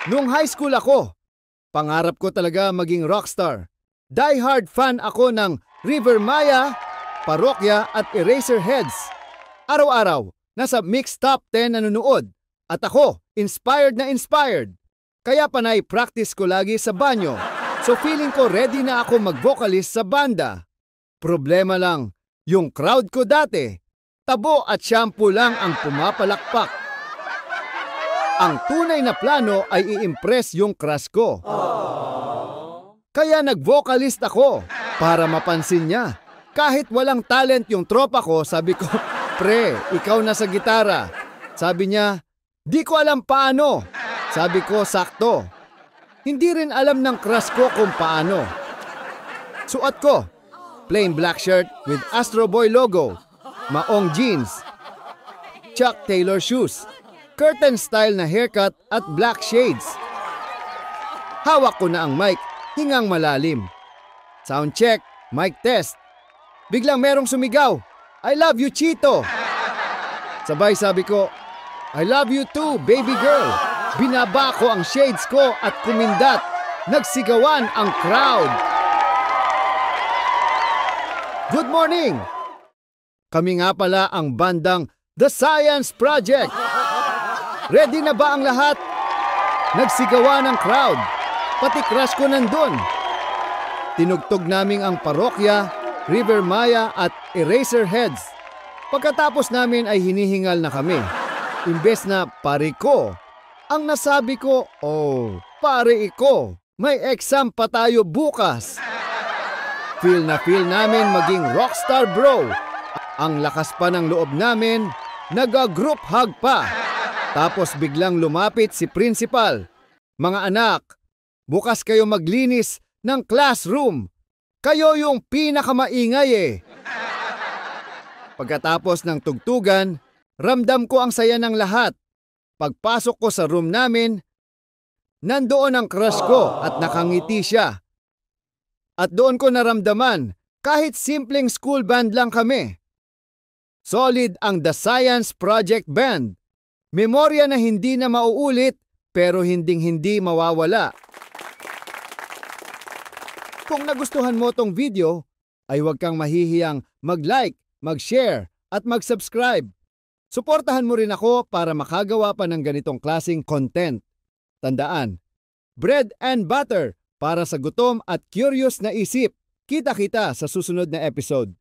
Nung high school ako, pangarap ko talaga maging rockstar. Die-hard fan ako ng River Maya, Parokya at Eraserheads. Araw-araw, nasa mixed top 10 nanonood. At ako, inspired na inspired. Kaya panay practice ko lagi sa banyo. So feeling ko ready na ako mag-vocalist sa banda. Problema lang, yung crowd ko dati, tabo at shampoo lang ang pumapalakpak. Ang tunay na plano ay i-impress yung crush ko. Kaya nag-vocalist ako para mapansin niya. Kahit walang talent yung tropa ko, sabi ko, pre, ikaw na sa gitara. Sabi niya, di ko alam paano. Sabi ko, sakto. Hindi rin alam ng crush ko kung paano. Suot ko, plain black shirt with Astro Boy logo, maong jeans, Chuck Taylor shoes, curtain style na haircut at black shades. Hawak ko na ang mic, hingang malalim. Sound check, mic test. Biglang merong sumigaw, I love you, Chito. Sabay sabi ko, I love you too, baby girl. Binaba ko ang shades ko at kumindat. Nagsigawan ang crowd. Good morning! Kami nga pala ang bandang The Science Project. Ready na ba ang lahat? Nagsigawan ang crowd. Pati crush ko nandun. Tinugtog namin ang Parokya, River Maya at Eraserheads. Pagkatapos namin ay hinihingal na kami. Imbes na pare ko, ang nasabi ko, oh, pare ko, may exam pa tayo bukas. Feel na feel namin maging rockstar bro. Ang lakas pa ng loob namin, nag-group hug pa. Tapos biglang lumapit si principal. Mga anak, bukas kayo maglinis ng classroom. Kayo yung pinakamaingay eh. Pagkatapos ng tugtugan, ramdam ko ang saya ng lahat. Pagpasok ko sa room namin, nandoon ang crush ko at nakangiti siya. At doon ko naramdaman, kahit simpleng school band lang kami. Solid ang The Science Project Band. Memorya na hindi na mauulit pero hinding-hindi mawawala. Kung nagustuhan mo tong video, ay huwag kang mahihiyang mag-like, mag-share at mag-subscribe. Suportahan mo rin ako para makagawa pa ng ganitong klaseng content. Tandaan, bread and butter para sa gutom at curious na isip. Kita-kita sa susunod na episode.